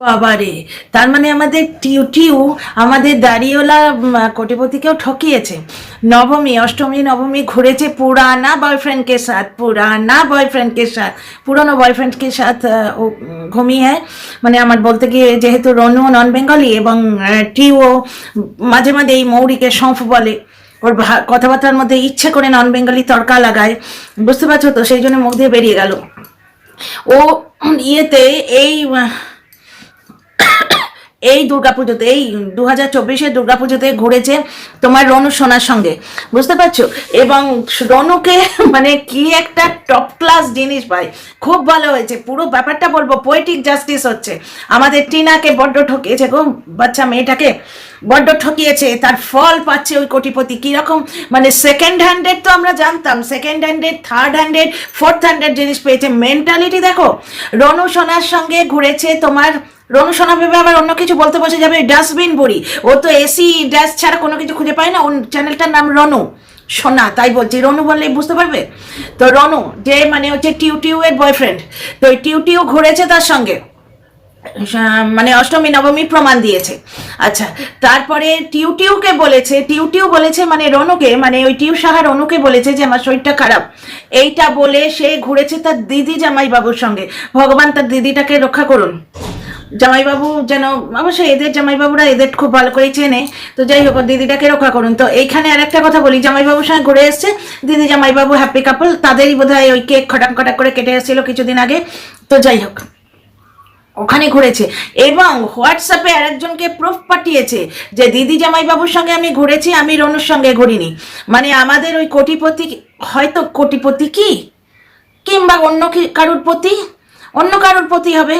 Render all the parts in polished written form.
বাবারে, তার মানে আমাদের টিউ টিউ আমাদের দাড়িওয়ালা কোটিপতিকেও ঠকিয়েছে। নবমী, অষ্টমী, নবমী ঘুরেছে পুরানা বয়ফ্রেন্ড কে সাথ, পুরানা বয়ফ্রেন্ড কে সাথ, পুরনো বয়ফ্রেন্ড কে সাথ ও ঘুমি হ্যায়। মানে আমার বলতে গিয়ে যেহেতু রনু নন বেঙ্গলি এবং টিউও মাঝে মাঝে এই মৌরিকে সঁফ বলে, ওর কথাবার্তার মধ্যে ইচ্ছে করে নন বেঙ্গলি তড়কা লাগায়, বুঝতে পারছো তো, সেই জন্য মুখ দিয়ে বেরিয়ে গেল ও। ইয়েতে এই এই দুর্গাপুজোতে, এই 2024-এর দুর্গাপুজোতে ঘুরেছে তোমার রনু সোনার সঙ্গে, বুঝতে পারছো। এবং রনুকে মানে কি একটা টপ ক্লাস জিনিস ভাই, খুব ভালো হয়েছে পুরো ব্যাপারটা, বলবো পোয়েটিক জাস্টিস হচ্ছে। আমাদের টিনাকে বড্ড ঠকিয়েছে গো, বাচ্চা মেয়েটাকে বড্ড ঠকিয়েছে, তার ফল পাচ্ছে ওই কোটিপতি। কীরকম মানে সেকেন্ড হ্যান্ডেড তো আমরা জানতাম, second handed, third handed, fourth handed জিনিস পেয়েছে। মেন্টালিটি দেখো, রনু সোনার সঙ্গে ঘুরেছে তোমার, রনু সোনা ভেবে আবার অন্য কিছু বলতে বসে যাবে ডাস্টবিন বুড়ি। ও তো এসি ড্যাশ ছাড়া কোনো কিছু খুঁজে পায় না। ওর চ্যানেলটার নাম রনু সোনা, তাই বলছি, রনু বললেই বুঝতে পারবে তো। রনু যে মানে হচ্ছে টিউ টিউ এর বয়ফ্রেন্ড, তো টিউ টিউ ঘুরেছে তার সঙ্গে, মানে অষ্টমী নবমী প্রমাণ দিয়েছে। আচ্ছা, তারপরে টিউ টিউকে বলেছে, টিউ টিউ বলেছে মানে রনুকে, মানে ওই টিউ সাহা রনুকে বলেছে যে আমার শরীরটা খারাপ, এইটা বলে সে ঘুরেছে তার দিদি জামাইবাবুর সঙ্গে। ভগবান তার দিদিটাকে রক্ষা করুন। জামাইবাবু যেন, অবশ্যই এদের জামাইবাবুরা এদের খুব ভালো করেই চেনে, তো যাই হোক দিদিটাকে রক্ষা করুন। তো এইখানে আর একটা কথা বলি, জামাইবাবুর সঙ্গে ঘুরে এসছে দিদি জামাইবাবু, হ্যাপি কাপল, তাদেরই বোধহয় ওই কেক খটাক খটাক করে কেটে এসেছিল কিছুদিন আগে। তো যাই হোক ওখানে ঘুরেছে এবং হোয়াটসঅ্যাপে আরেকজনকে প্রুফ পাঠিয়েছে যে দিদি জামাইবাবুর সঙ্গে আমি ঘুরেছি, আমি রনুর সঙ্গে ঘুরিনি। মানে আমাদের ওই কোটিপতি, হয়তো কোটিপতি কি কিংবা অন্য কারুর প্রতি, অন্য কারুর প্রতি হবে,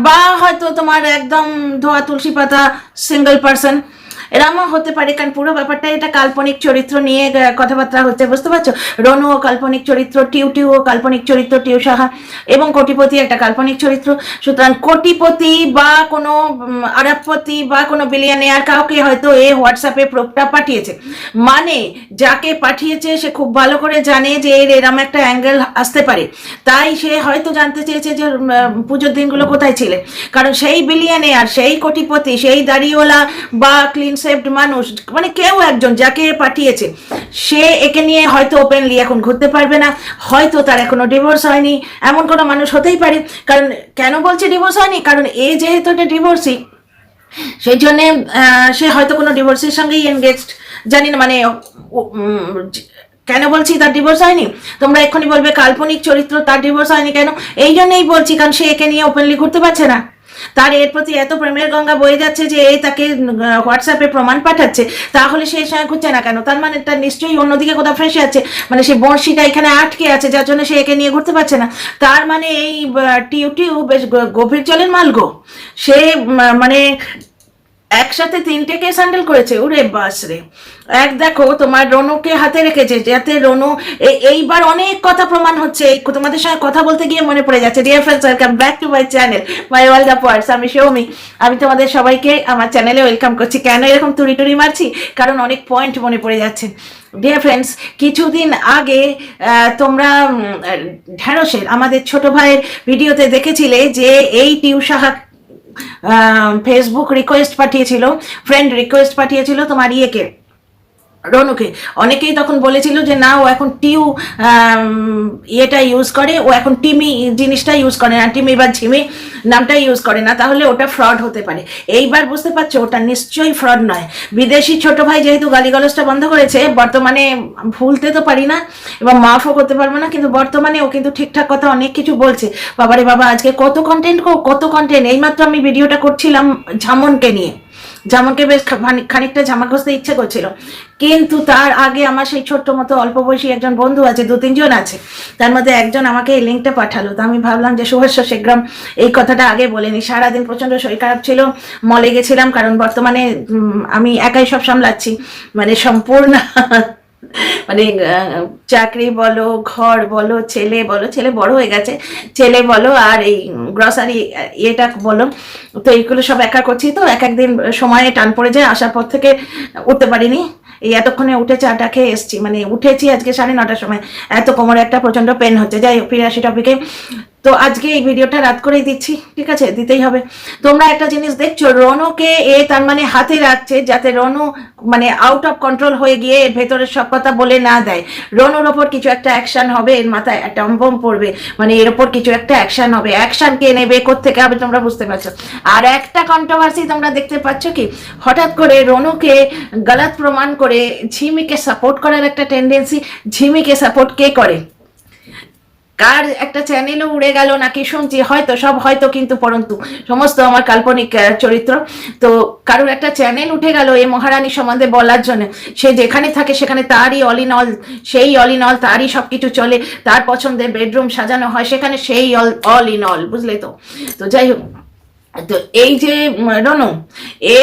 বা হয়তো তোমার একদম ধোয়া তুলসী পাতা সিঙ্গেল পার্সন, এরমও হতে পারে। কারণ পুরো ব্যাপারটা এটা কাল্পনিক চরিত্র নিয়ে কথাবার্তা হচ্ছে, বুঝতে পারছো। রনু ও কাল্পনিক চরিত্র, টিউ টিউ ও কাল্পনিক চরিত্র, টিউ সাহা, এবং কোটিপতি একটা কাল্পনিক চরিত্র। সুতরাং কোটিপতি বা কোনো আরবপতি বা কোনো বিলিয়নিয়ার কাউকে হয়তো এ হোয়াটসঅ্যাপে প্রুফটা পাঠিয়েছে। মানে যাকে পাঠিয়েছে সে খুব ভালো করে জানে যে এর এরম একটা অ্যাঙ্গেল আসতে পারে, তাই সে হয়তো জানতে চেয়েছে যে পুজোর দিনগুলো কোথায় ছিলে। কারণ সেই বিলিয়নিয়ার, সেই কোটিপতি, সেই দাড়িওয়ালা বা ক্লিন সেভড মানুষ, মানে কেউ একজন যাকে পাঠিয়েছে, সে একে নিয়ে হয়তো ওপেনলি এখন ঘুরতে পারবে না, হয়তো তার এখনো ডিভোর্স হয়নি, এমন কোনো মানুষ হতেই পারে। কারণ কেন বলছে ডিভোর্স হয়নি, কারণ এ যেহেতু একটা ডিভোর্সি, সেই জন্যে সে হয়তো কোনো ডিভোর্সের সঙ্গেই এনগেজড, জানি না। মানে কেন বলছি তার ডিভোর্স হয়নি, তোমরা এক্ষুনি বলবে কাল্পনিক চরিত্র, তার ডিভোর্স হয়নি কেন, এই জন্যই বলছি কারণ সে একে নিয়ে ওপেনলি ঘুরতে পারছে না। তার এর প্রতি এত প্রেমের গঙ্গা বয়ে যাচ্ছে যে এই তাকে হোয়াটসঅ্যাপে প্রমাণ পাঠাচ্ছে, তাহলে সে সঙ্গে ঘুরছে না কেন? তার মানে তার নিশ্চয়ই অন্যদিকে কোথাও ফেঁসে আছে, মানে সে বড়শিটা এখানে আটকে আছে, যার জন্য সে একে নিয়ে ঘুরতে পারছে না। তার মানে এই টিউ টিউ বেশ গভীর জলের মালগো, সে মানে একসাথে 3টে কেস হ্যান্ডেল করেছে। ওরে বাস রে, এক দেখো তোমার রনুকে হাতে রেখেছে, যাতে রনু এইবার অনেক কথা প্রমাণ হচ্ছে। তোমাদের সঙ্গে কথা বলতে গিয়ে মনে পড়ে যাচ্ছে, dear friends, welcome back to my channel, my world of words. আমি সৌমি, আমি তোমাদের সবাইকে আমার চ্যানেলে ওয়েলকাম করছি। কেন এরকম তুড়ি টুড়ি মারছি, কারণ অনেক পয়েন্ট মনে পড়ে যাচ্ছে। ডিয়ার ফ্রেন্ডস, কিছুদিন আগে তোমরা ঢ্যাঁড়সের আমাদের ছোট ভাইয়ের ভিডিওতে দেখেছিলে যে এই টিউ সাহা ফেসবুক রিকোয়েস্ট পাঠিয়েছিল, ফ্রেন্ড রিকোয়েস্ট পাঠিয়েছিল তোমার ইয়েকে, রনুকে। অনেকেই তখন বলেছিল যে না, ও এখন টিউ ইয়েটা ইউজ করে, ও এখন টিমি জিনিসটা ইউজ করে না, টিমি বা ঝিমি নামটা ইউজ করে না, তাহলে ওটা ফ্রড হতে পারে। এইবার বুঝতে পারছো ওটা নিশ্চয়ই ফ্রড নয়। বিদেশি ছোট ভাই যেহেতু গালিগালাজটা বন্ধ করেছে, বর্তমানে ভুলতে তো পারি না এবং মাফও করতে পারবো না, কিন্তু বর্তমানে ও কিন্তু ঠিকঠাক কথা অনেক কিছু বলছে। বাবারে বাবা, আজকে কত কন্টেন্ট, কত কন্টেন্ট। এইমাত্র আমি ভিডিওটা করছিলাম ঝামনকে নিয়ে, যেমনকে বেশ খানিকটা জামা ঘষতে ইচ্ছে করছিল, কিন্তু তার আগে আমার সেই ছোট্ট মতো অল্প বয়সী একজন বন্ধু আছে, 2-3 জন আছে, তার মধ্যে একজন আমাকে এই লিঙ্কটা পাঠালো। তো আমি ভাবলাম যে শুভেচ্ছা শেগ্রাম এই কথাটা আগে বলিনি। সারাদিন প্রচণ্ড শরীর খারাপ ছিল, মলে গেছিলাম, কারণ বর্তমানে আমি একাই সব সামলাচ্ছি, মানে সম্পূর্ণ মানে চাকরি বলো, ঘর বলো, ছেলে বলো, ছেলে বড় হয়ে গেছে, ছেলে বলো, আর এই গ্রসারি ইয়েটা বলো, তো এইগুলো সব একা করছি। তো এক একদিন সময়ে টান পড়ে যায়, আসার পর থেকে উঠতে পারিনি। এই এতক্ষণে উঠে চাটা খেয়ে এসছি, মানে উঠেছি আজকে 9:30টার সময়। এত কোমরে একটা প্রচণ্ড পেন হচ্ছে। যাই হোক, ফিরে আসি টপিকে। তো আজকে এই ভিডিওটা রাত করেই দিচ্ছি, ঠিক আছে, দিতেই হবে। তোমরা একটা জিনিস দেখছো, রনুকে তার মানে হাতে রাখছে যাতে রনু মানে আউট অফ কন্ট্রোল হয়ে গিয়ে এর ভেতরের সব কথা বলে না দেয়। রনুর ওপর কিছু একটা অ্যাকশন হবে, এর মাথায় একটা বম পড়বে, মানে এর ওপর কিছু একটা অ্যাকশন হবে। অ্যাকশন কে নেবে, কোত্থেকে হবে তোমরা বুঝতে পারছো। আর একটা কন্ট্রোভার্সি তোমরা দেখতে পাচ্ছ কি, হঠাৎ করে রনুকে গলত প্রমাণ করে ঝিমিকে সাপোর্ট করার একটা টেন্ডেন্সি। ঝিমিকে সাপোর্ট কে করে, কার একটা চ্যানেলও উড়ে গেল নাকি শুনছি, হয়তো সব হয়তো কিন্তু পরন্তু সমস্ত আমার কাল্পনিক চরিত্র। তো কারোর একটা চ্যানেল উঠে গেল এই মহারানী সম্বন্ধে বলার জন্য। সে যেখানে থাকে সেখানে তারই অল ইন অল, সেই অল ইন অল, তারই সব কিছু চলে, তার পছন্দের বেডরুম সাজানো হয় সেখানে, সেই অল ইন অল, বুঝলে তো। তো যাই হোক, তো এই যে রনু এ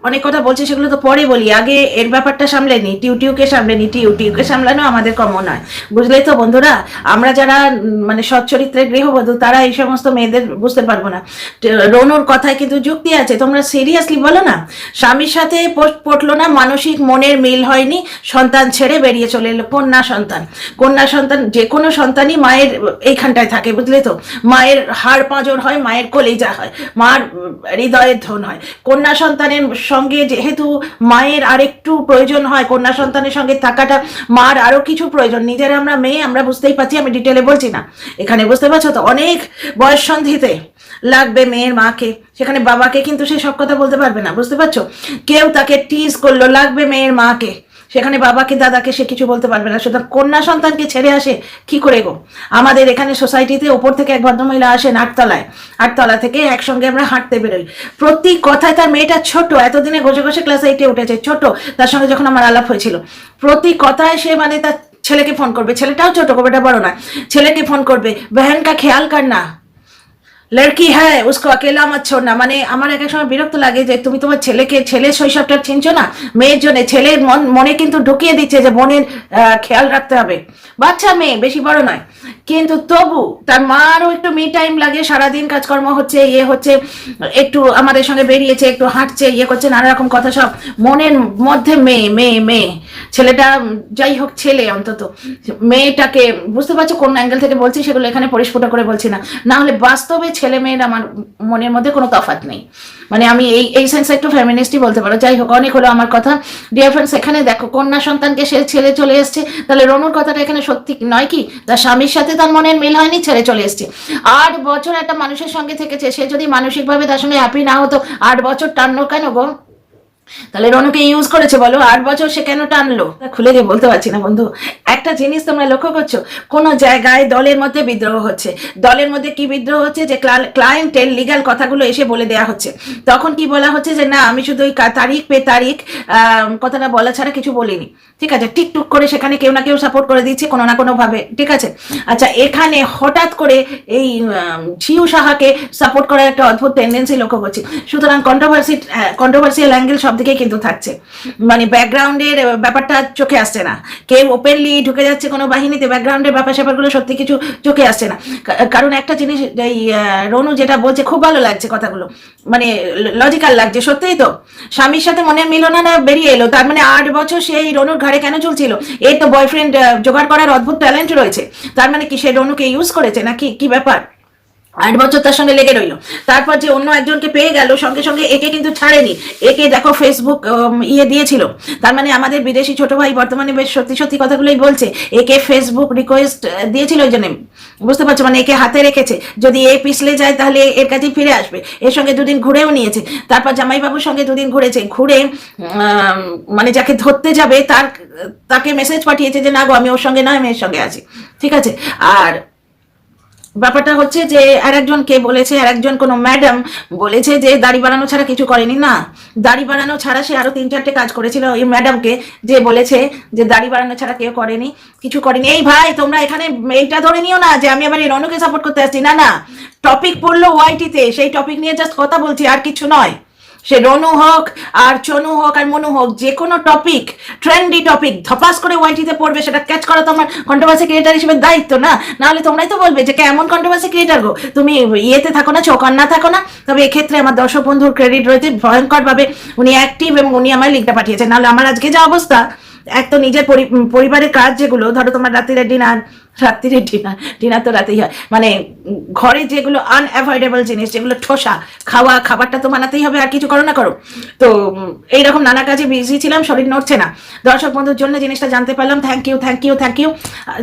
অনেক কথা বলছে, সেগুলো তো পরে বলি, আগে এর ব্যাপারটা সামলে নি, টিউটিউকে সামলে নি। টিউটিউকে সামলানো আমাদের কমন নয়, বুঝলেই তো বন্ধুরা। আমরা যারা মানে সৎ চরিত্রের গৃহবধূ তারা এই সমস্ত মেয়েদের বুঝতে পারবো না। রনুর কথায় কিন্তু যুক্তি আছে, তোমরা সিরিয়াসলি বলো না, স্বামীর সাথে পটলো না, মানসিক মনের মিল হয়নি, সন্তান ছেড়ে বেরিয়ে চলে এলো। কন্যা সন্তান, কন্যা সন্তান, যে কোনো সন্তানই মায়ের এইখানটায় থাকে, বুঝলে তো। মায়ের হাড় পাঁজর হয়, মায়ের কলিজা হয়, মার হৃদয়ের ধন হয়। কন্যা সন্তানের সঙ্গে যেহেতু মায়ের আরেকটু প্রয়োজন হয়, কন্যা সন্তানের সঙ্গে থাকাটা মার আরো কিছু প্রয়োজন। নিজের আমরা মেয়ে, আমরা বুঝতেই পারছি, আমি ডিটেলে বলছি না, এখানে বুঝতে পারছো তো। অনেক বয়স সন্ধিতে লাগবে মেয়ের মাকে, সেখানে বাবাকে কিন্তু সে সব কথা বলতে পারবে না, বুঝতে পারছো। কেউ তাকে টিজ করলো, লাগবে মেয়ের মাকে, সেখানে বাবাকে দাদাকে সে কিছু বলতে পারবে না। সুতরাং কন্যা সন্তানকে ছেড়ে আসে কি করে গো। আমাদের এখানে সোসাইটিতে ওপর থেকে এক ভদ্রমহিলা আসেন আটতলায়, আটতলা থেকে একসঙ্গে আমরা হাঁটতে বেরোই। প্রতি কথায়, তার মেয়েটা ছোট, এতদিনে ঘষে ঘষে ক্লাস 8-এ উঠেছে, ছোট, তার সঙ্গে যখন আমার আলাপ হয়েছিল, প্রতি কথায় সে মানে তার ছেলেকে ফোন করবে, ছেলেটাও ছোট, কবেটা বড় না, ছেলেকে ফোন করবে, বহন কা খেয়াল করনা, লড়কি হ্যাঁ উসকো অকেলা মত ছোড়না। মানে আমার এক এক সময় বিরক্ত লাগে যে তুমি তোমার ছেলেকে, ছেলের শৈশবটা চিনছো না, মেয়ের জন্য ছেলের মনে কিন্তু ঢুকিয়ে দিচ্ছে যে বোনের খেয়াল রাখতে হবে। বাচ্চা মেয়ে, বেশি বড় নয়, কিন্তু তবু তার মারও একটু মি টাইম লাগে, সারাদিন কাজকর্ম হচ্ছে, ইয়ে হচ্ছে, একটু আমাদের সঙ্গে বেরিয়েছে, একটু হাঁটছে, ইয়ে করছে, নানা রকম কথা, সব মনের মধ্যে মেয়ে মেয়ে মেয়ে। ছেলেটা যাই হোক, ছেলে অন্তত, মেয়েটাকে বুঝতে পারছো কোন অ্যাঙ্গেল থেকে বলছি, সেগুলো এখানে পরিস্ফুট করে বলছি না, না হলে বাস্তবে ছেলে মেয়ের আমার মনের মধ্যে কোনো তফাৎ নেই। মানে আমি এই সেন্সে একটু ফেমিনিস্টই বলতে পারো। যাই হোক, অনেক হলো আমার কথা। ডিয়ার ফ্রেন্ডস, এখানে দেখো কন্যা সন্তানকে সে ছেড়ে চলে এসছে, তাহলে রনুর কথাটা এখানে সত্যি নয় কি, তার স্বামীর সাথে তার মনের মিল হয়নি, ছেড়ে চলে এসছে। 8 বছর একটা মানুষের সঙ্গে থেকেছে, সে যদি মানসিকভাবে তার সঙ্গে হ্যাপি না হতো 8 বছর টানলো কেন গো? তাহলে রনুকে ইউজ করেছে বলো, 8 বছর সে কেন টানলো? খুলে গিয়ে বলতে পারছি না বন্ধু। একটা জিনিস তোমরা লক্ষ্য করছো, কোনো জায়গায় দলের মধ্যে বিদ্রোহ হচ্ছে। দলের মধ্যে কি বিদ্রোহ হচ্ছে, যে ক্লায়েন্টের লিগ্যাল কথাগুলো এসে বলে দেওয়া হচ্ছে। তখন কি বলা হচ্ছে যে না, আমি শুধু ওই তারিখ পে তারিখ কথাটা বলা ছাড়া কিছু বলিনি, ঠিক আছে। টিকটুক করে সেখানে কেউ না কেউ সাপোর্ট করে দিচ্ছে কোনো না কোনো ভাবে, ঠিক আছে। আচ্ছা, এখানে হঠাৎ করে এই ঝিউ সাহাকে সাপোর্ট করার একটা অদ্ভুত টেন্ডেন্সি লক্ষ্য করছি। সুতরাং কন্ট্রোভার্সিয়াল অ্যাঙ্গেল সব দিকেই কিন্তু থাকছে, মানে ব্যাকগ্রাউন্ডের ব্যাপারটা চোখে আসছে না। কেউ ওপেনলি ঢুকে যাচ্ছে কোনো বাহিনীতে, ব্যাকগ্রাউন্ডের ব্যাপার স্যাপারগুলো সত্যি কিছু চোখে আসছে না। কারণ একটা জিনিস, এই রনু যেটা বলছে খুব ভালো লাগছে কথাগুলো, মানে লজিক্যাল লাগছে। সত্যিই তো, স্বামীর সাথে মনের মিলনা না বেরিয়ে এলো, তার মানে 8 বছর সেই রনুর ঘাড়ে কেন চলছিল? এই তো বয়ফ্রেন্ড জোগাড় করার অদ্ভুত ট্যালেন্ট রয়েছে, তার মানে কি সে রনুকে ইউজ করেছে নাকি, কি ব্যাপার? 8 বছর তার সঙ্গে লেগে রইলো, তারপর যে অন্য একজনকে পেয়ে গেল, সঙ্গে সঙ্গে একে কিন্তু ছাড়েনি। একে দেখো ফেসবুক ইয়ে দিয়েছিল, তার মানে আমাদের বিদেশি ছোট ভাই বর্তমানে বেশ সত্যি সত্যি কথাগুলোই বলছে। একে ফেসবুক রিকোয়েস্ট দিয়েছিল ওই জন্য, বুঝতে পারছো, মানে একে হাতে রেখেছে, যদি এ পিছলে যায় তাহলে এর কাছেই ফিরে আসবে। এর সঙ্গে 2 দিন ঘুরেও নিয়েছে, তারপর জামাইবাবুর সঙ্গে 2 দিন ঘুরেছে, ঘুরে মানে যাকে ধরতে যাবে তাকে মেসেজ পাঠিয়েছে যে না গো, আমি ওর সঙ্গে নয়, আমি এর সঙ্গে আছি, ঠিক আছে। আর ব্যাপারটা হচ্ছে যে আরেকজন কে বলেছে, আরেকজন কোনো ম্যাডাম বলেছে যে দাড়ি বাড়ানো ছাড়া কিছু করেনি। না, দাড়ি বাড়ানো ছাড়া সে আরো 3-4টে কাজ করেছিল। ওই ম্যাডামকে যে বলেছে যে দাড়ি বাড়ানো ছাড়া কেউ করেনি, কিছু করেনি। এই ভাই, তোমরা এখানে এইটা ধরে নিও না যে আমি আবার এই রনুকে সাপোর্ট করতে আসছি, না না, টপিক পড়লো ওয়াইটিতে, সেই টপিক নিয়ে জাস্ট কথা বলছি, আর কিছু নয়। সে রনু হোক আর চনু হোক আর মনু হোক, যে কোনো টপিক, ট্রেন্ডি টপিক ধপাস করে ওয়াইটিতে পড়বে, সেটা ক্যাচ করা তোমার কন্ট্রোভার্সি ক্রিয়েটার হিসেবে দায়িত্ব, না? নাহলে তোমরাই তো বলবে যে কেমন কন্ট্রোভার্সি ক্রিয়েটার গো তুমি, ইয়েতে থাকো না, চৌকান্না থাকো না। তবে এক্ষেত্রে আমার দর্শক বন্ধুর ক্রেডিট রয়েছে ভয়ঙ্করভাবে, উনি অ্যাক্টিভ এবং উনি আমার লিঙ্কটা পাঠিয়েছেন, নাহলে আমার আজকে যা অবস্থা এক তো নিজের পরিবারের কাজ যেগুলো, ধরো তোমার রাত্রিরে ডিনার তো রাতেই হয়, মানে ঘরে যেগুলো আনঅ্যাভয়েডেবল জিনিস, যেগুলো ঠোসা খাবারটা তো বানাতেই হবে, আর কিছু করো না করো। তো এইরকম নানা কাজে বিজি ছিলাম, শরীর নড়ছে না। দর্শক বন্ধুর জন্য জিনিসটা জানতে পারলাম, থ্যাংক ইউ।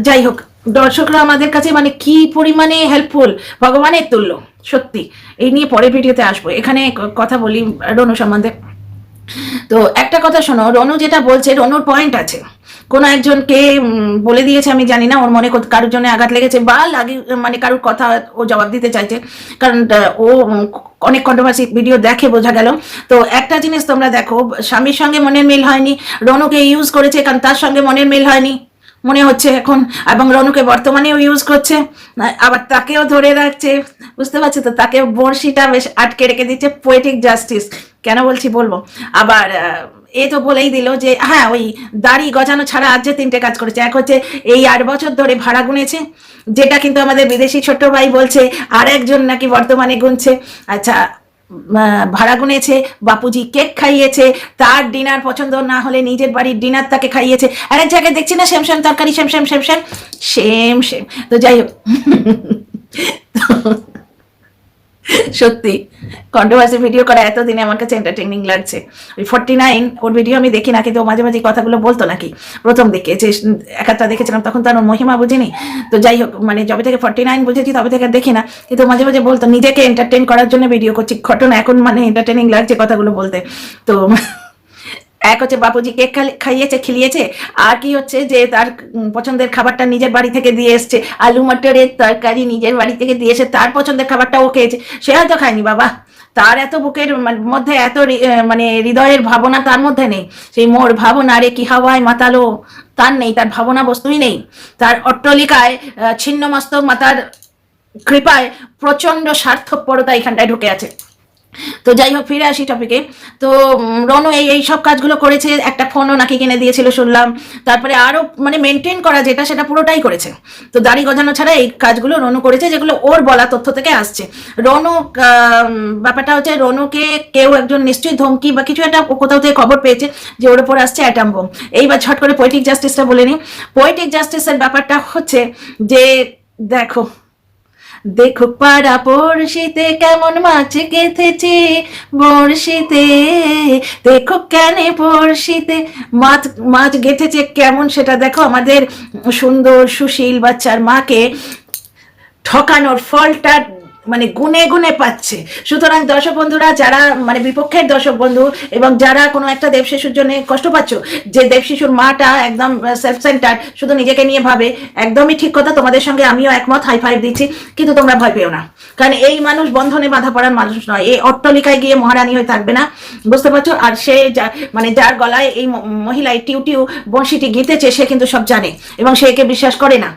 যাই হোক, দর্শকরা আমাদের কাছে মানে কি পরিমাণে হেল্পফুল, ভগবানের তুল্য সত্যি। এই নিয়ে পরের ভিডিওতে আসবো, এখানে কথা বলি রনু সম্বন্ধে। তো একটা কথা শোনো, রনু যেটা বলছে, রনুর পয়েন্ট আছে। কোনো একজনকে বলে দিয়েছে, আমি জানি না, ওর মনে কারোর জন্য আঘাত লেগেছে বা লাগে, মানে কারোর কথা ও জবাব দিতে চাইছে, কারণ ও অনেক কন্ট্রোভার্সি ভিডিও দেখে, বোঝা গেল। তো একটা জিনিস তোমরা দেখো, স্বামীর সঙ্গে মনের মিল হয়নি, রনুকে ইউজ করেছে কারণ তার সঙ্গে মনের মিল হয়নি মনে হচ্ছে এখন, এবং রনুকে বর্তমানেও ইউজ করছে, আবার তাকেও ধরে রাখছে, বুঝতে পারছো তো, তাকে বড়শিটা বেশ আটকে রেখে দিচ্ছে। পোয়েটিক জাস্টিস কেন বলছি বলবো। আবার এ তো বলেই দিল যে হ্যাঁ, ওই দাড়ি গজানো ছাড়া আজ যে 3টে কাজ করেছে। এক হচ্ছে এই 8 বছর ধরে ভাড়া গুনেছে, যেটা কিন্তু আমাদের বিদেশি ছোট্ট ভাই বলছে, আর একজন নাকি বর্তমানে গুনছে। আচ্ছা, ভাড়া গুনেছে, বাপুজি কেক খাইয়েছে, তার ডিনার পছন্দ না হলে নিজের বাড়ির ডিনার তাকে খাইয়েছে। আরেক জায়গায় দেখছি না সেম তরকারি, সেম। তো যাই হোক, সত্যি কন্ট্রোভার্সি ভিডিও করা এতদিনে আমার কাছে এন্টারটেইনিং লাগছে। ওই 49 ওর ভিডিও আমি দেখি না, কিন্তু মাঝে মাঝে কথাগুলো বলতো নাকি প্রথম দিকে, যে একাত্তা দেখেছিলাম তখন তার মহিমা বুঝিনি। তো যাই হোক, মানে যবে থেকে 49 বুঝেছি তবে থেকে দেখি না, কিন্তু মাঝে মাঝে বলতো নিজেকে এন্টারটেইন করার জন্য ভিডিও করছি। ঘটনা এখন মানে এন্টারটেইনিং লাগছে কথাগুলো বলতে। তো এক হচ্ছে বাপুজি কেক খাইয়েছে, খিলিয়েছে, আর কি হচ্ছে যে তার পছন্দের খাবারটা নিজের বাড়ি থেকে দিয়ে এসছে, আলু মটরের তরকারি নিজের বাড়ি থেকে দিয়ে এসে তার পছন্দের খাবারটা ও খেয়েছে। সে হয়তো খায়নি বাবা, তার এত বুকের মধ্যে এত মানে হৃদয়ের ভাবনা তার মধ্যে নেই। সেই মোর ভাবনা রে কি হাওয়ায় মাতালো, তার নেই, তার ভাবনা বস্তুই নেই। তার অট্টলিকায় ছিন্ন মস্তক মাতার কৃপায় প্রচন্ড স্বার্থপরতা এখানটায় ঢুকে আছে। তো যাই হোক, ফিরে আসি টপিকে। তো রনু এই সব কাজগুলো করেছে, একটা ফোনও নাকি কিনে দিয়েছিল শুনলাম, তারপরে আরো মানে মেনটেন করা যেটা সেটা পুরোটাই করেছে। তো দাড়ি গজানো ছাড়া এই কাজগুলো রনু করেছে, যেগুলো ওর বলা তথ্য থেকে আসছে। রনু ব্যাপারটা হচ্ছে, রনুকে কেউ একজন নিশ্চয়ই ধমকি বা কিছু একটা কোথাও থেকে খবর পেয়েছে যে ওর ওপর আসছে অ্যাটম বোম। এইবার ঝট করে পোয়েটিক জাস্টিসটা বলে নি। পোয়েটিক জাস্টিসের ব্যাপারটা হচ্ছে যে দেখো পাড়া পড়শিতে কেমন মাছ গেঁথেছে বড়শিতে, দেখো কেন পড়শিতে মাছ গেঁথেছে কেমন, সেটা দেখো। আমাদের সুন্দর সুশীল বাচ্চার মাকে ঠকানোর ফলটা মানে গুনে গুনে পাচ্ছে। সুতরাং দর্শক বন্ধুরা, যারা মানে বিপক্ষের দর্শক বন্ধু এবং যারা কোনো একটা দেবশিশুর জন্য কষ্ট পাচ্ছ, যে দেবশিশুর মাটা একদম সেলফ সেন্টার, শুধু নিজেকে নিয়ে ভাবে, একদমই ঠিক কথা, তোমাদের সঙ্গে আমিও একমত, হাই ফাইভ দিচ্ছি। কিন্তু তোমরা ভয় পেও না, কারণ এই মানুষ বন্ধনে বাঁধা পড়ার মানুষ নয়, এই অট্টলিকায় গিয়ে মহারানী হয়ে থাকবে না, বুঝতে পারছো। আর সে মানে যার গলায় এই মহিলা টিউ বংশীটি গীতেছে, সে কিন্তু সব জানে এবং সে একে বিশ্বাস করে না।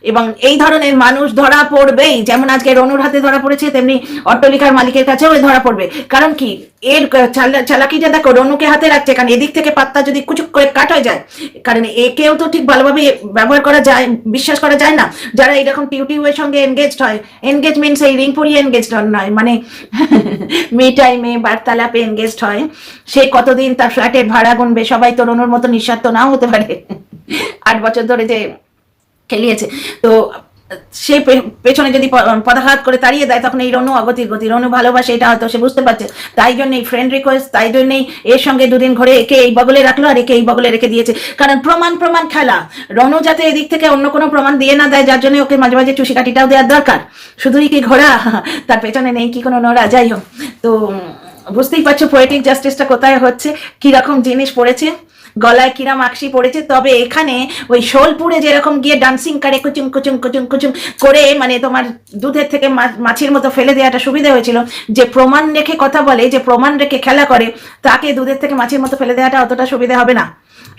এবং এই ধরনের মানুষ ধরা পড়বেই, যেমন আজকে রনুর হাতে ধরা পড়েছে, তেমনি অট্টলিকার মালিকের কাছেও ধরা পড়বে। কারণ কি, এর চালাকিটা দেখো, রনুকে হাতে রাখছে কারণ এদিক থেকে পাত্তা যদি কুচুক করে কাট হয়ে যায়, কারণ একেও তো ঠিক ভালোভাবে ব্যবহার করা যায়, বিশ্বাস করা যায় না। যারা এইরকম টিউটিউবের সঙ্গে এনগেজড হয়, এনগেজ মিনস এই রিং পরিয়ে এনগেজড নয়, মানে মি টাইমে বার্তালাপে এনগেজড হয়, সে কতদিন তার ফ্ল্যাটের ভাড়া গুনবে। সবাই তো রনুর মতো নিঃস্বার্থ নাও হতে পারে, 8 বছর ধরে যে খেলিয়েছে। তো সে পেছনে যদি পদাঘাত করে তাড়িয়ে দেয়, তখন এই রনু অগতির গতি। রনু ভালোবাসে, এটা হয়তো সে বুঝতে পারছে, তাই জন্যই ফ্রেন্ড রিকোয়েস্ট, তাই জন্যই এর সঙ্গে 2 দিন ঘরে একে এই বগলে রাখলো আর একে এই বগলে রেখে দিয়েছে। কারণ প্রমাণ খেলা, রনু যাতে এদিক থেকে অন্য কোনো প্রমাণ দিয়ে না দেয়, যার জন্য ওকে মাঝে মাঝে চুষি কাটিটাও দেওয়ার দরকার। শুধুই কি ঘোড়া, তার পেছনে নেই কি কোনো নোড়া। যাই হোক, তো বুঝতেই পারছো পোয়েটিক জাস্টিসটা কোথায় হচ্ছে, কিরকম জিনিস পড়েছে, গলায় কিরাম আকশি পড়েছে। তবে এখানে ওই শোলপুরে যেরকম গিয়ে ডান্সিং করে কুচুম কুচুম কুচুম কুচুম করে, মানে তোমার দুধের থেকে মাছির মতো ফেলে দেওয়াটা সুবিধা হয়েছিল। যে প্রমাণ রেখে কথা বলে, যে প্রমাণ রেখে খেলা করে, তাকে দুধের থেকে মাছির মতো ফেলে দেওয়াটা অতটা সুবিধা হবে না,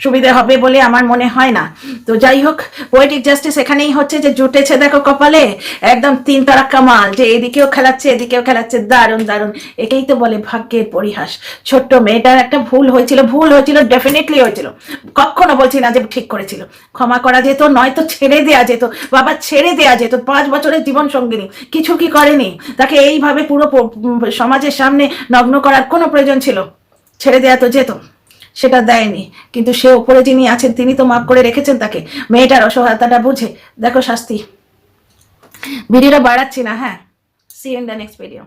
সুবিধা হবে বলে আমার মনে হয় না। তো যাই হোক, পোয়েটিক জাস্টিস এখানেই হচ্ছে যে জুটেছে দেখো কপালে একদম 3 তারাক্কা মাল, যে এদিকেও খেলাচ্ছে এদিকেও খেলাচ্ছে, দারুণ দারুণ। একেই তো বলে ভাগ্যের পরিহাস। ছোট্ট মেয়েটার একটা ভুল হয়েছিল, ডেফিনেটলি হয়েছিল, কখনো বলছি না যে ঠিক করেছিল, ক্ষমা করা যেত, নয়তো ছেড়ে দেয়া যেত, বাবা ছেড়ে দেয়া যেত। 5 বছরের জীবন সঙ্গিনী, কিছু কি করেনি, তাকে এইভাবে পুরো সমাজের সামনে নগ্ন করার কোনো প্রয়োজন ছিল? ছেড়ে দেয়া তো যেত। সেটা দেয়নি, কিন্তু সে ওপরে যিনি আছেন তিনি তো মাফ করে রেখেছেন তাকে, মেয়েটার অসহায়তাটা বুঝে। দেখো শাস্তি। ভিডিওটা বাড়াচ্ছি না, হ্যাঁ, see you in the next video.